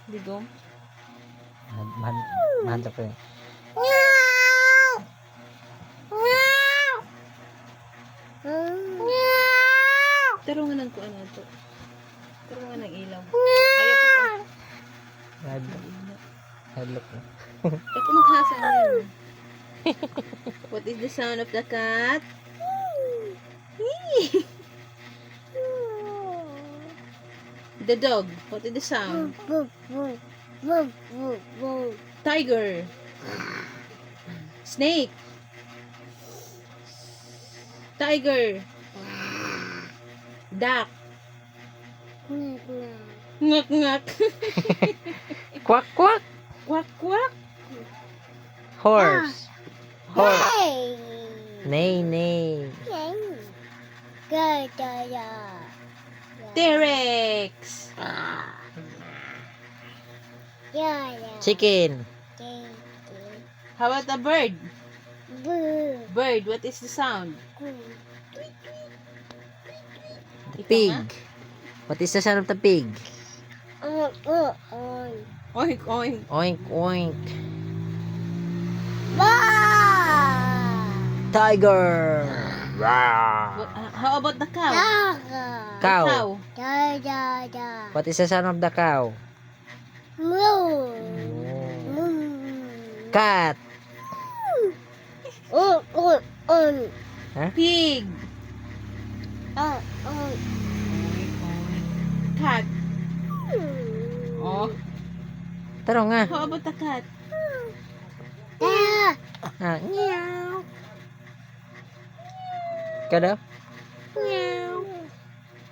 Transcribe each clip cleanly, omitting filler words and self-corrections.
Digong. Mahanap ko yun. Tarungan ko ano to. Tarungan ng ilaw. Ayaw pa ko. Headlock na. Ako maghasa na yun. What is the sound of the cat? The dog. What is the sound? Tiger. Snake. Tiger. Duck. Ngak ngak. Quack, quack. Quack quack. Horse. Nay, nay. T-Rex. Chicken. How about a bird? Bird. What is the sound? The pig. What is the sound of the pig? Oink oink. Oink, oink. Tiger. How about the cow? Cow. Cow. What is the sound of the cow? Cat. Pig. Cat. Oh. Taro nga. How about the cat? Meow. Ikaw daw?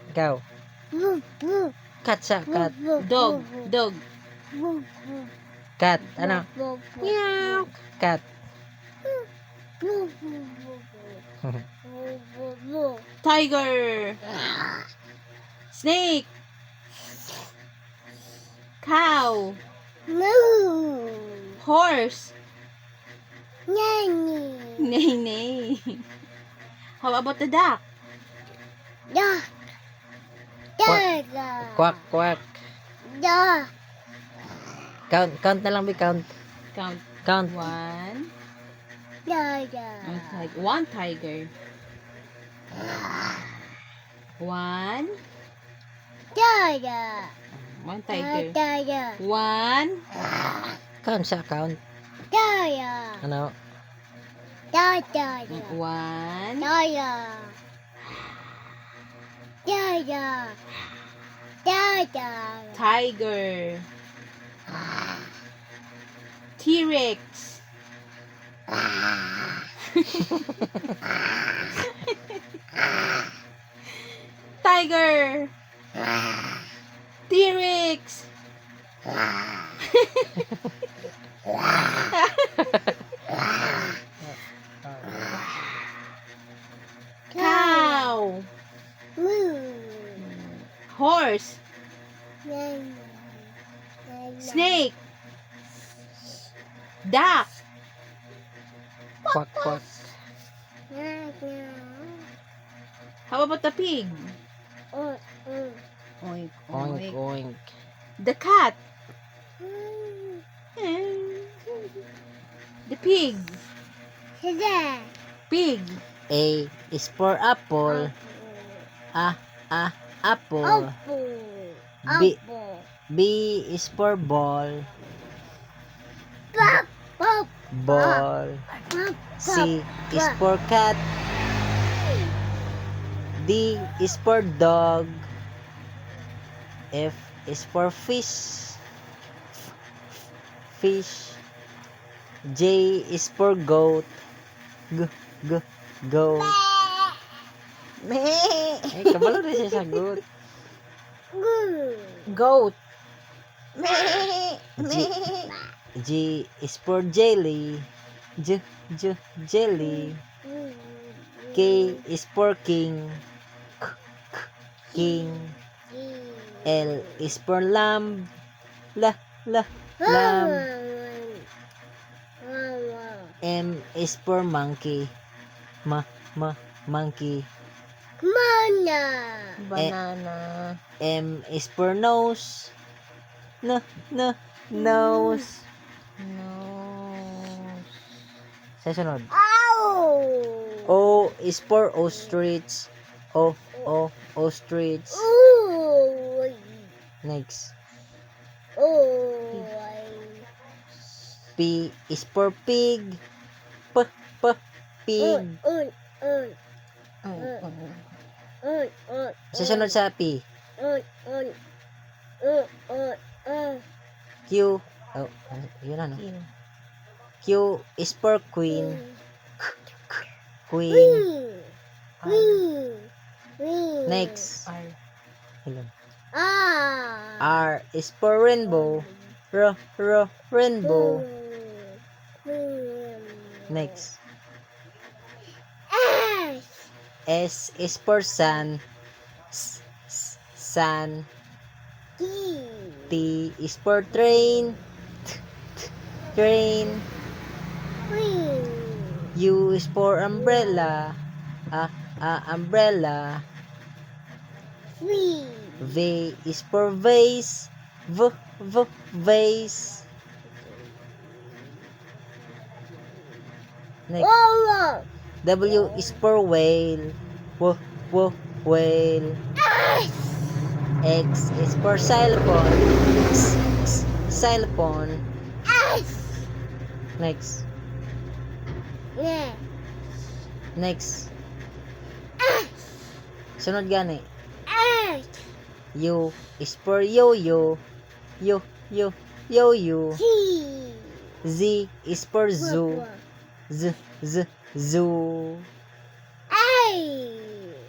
Ikaw. Cat siya, cat. Dog. Dog. Cat. Ano? Cat. Tiger. Snake. Cow. Horse. Nay nay. How about the duck? Quack, quack. Count na lang, be count. Count. Count. One. One tiger. One. One tiger. One. Count siya, count. Ano? One. Tiger. T-Rex. Tiger. T-Rex. Cow. Horse. Snake. Duck. Quack, quack. How about the pig? Oink, Oink, oink. The cat. The pig. Pig. A is for apple. Apple. B is for ball. Ball. C is for cat. D is for dog. F is for fish. Fish. J is for goat. Goat. Eh, kabalo na siya sagot. Goat. G is for jelly. Jelly. K is for king. King. L is for lamb. Lamb. M is for monkey. Monkey. Banana. M is for nose. Nose. Nose. Sa sunod. Ow! O is for ostrich. Ostrich. Ooh! Next. Ooh! P is for pig. Pig. Sa sunod sa P. Q. Oh, yun ano. Kill. Q is for queen. Queen. Next. R. Ilan? Ah. R is for rainbow. Rainbow. Next. S is for sun. Sun. T is for train. Train. U is for umbrella. Umbrella. V is for vase. Vase. Next. W is for whale. Whale. X is for xylophone. Xylophone. Next. Next. Sunod gani. U is for yo-yo. Yo-yo. Z is for zoo. Zoo.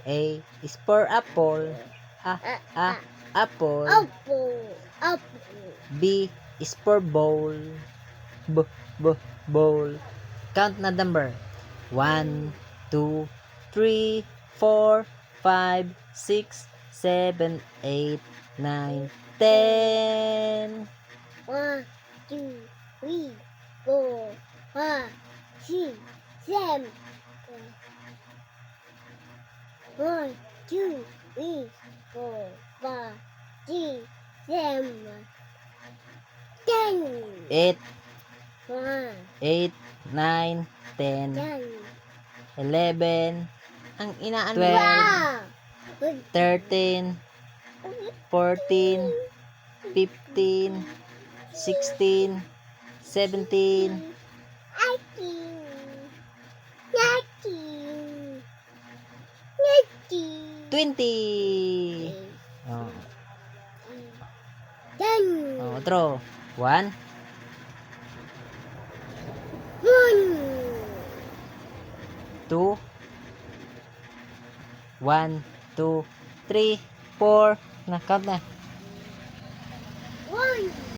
A is for apple. Apple. B is for bowl. Bowl. Count na number. 1, 2, 3, 4, 5, 6, 7, 8, 9, 10. 1, 2, 3, 4, 5, 6, 7. 1, 2, 3, 4, 5, 6, 7, 10. 8, 1, 8, 9, 10, 10. 11, Ang inaano. 12, Wow! 13, 14, 15, 16, 17, 20. Oh, otro. 1, 2, 1, 2, 3, 4. Na, count na.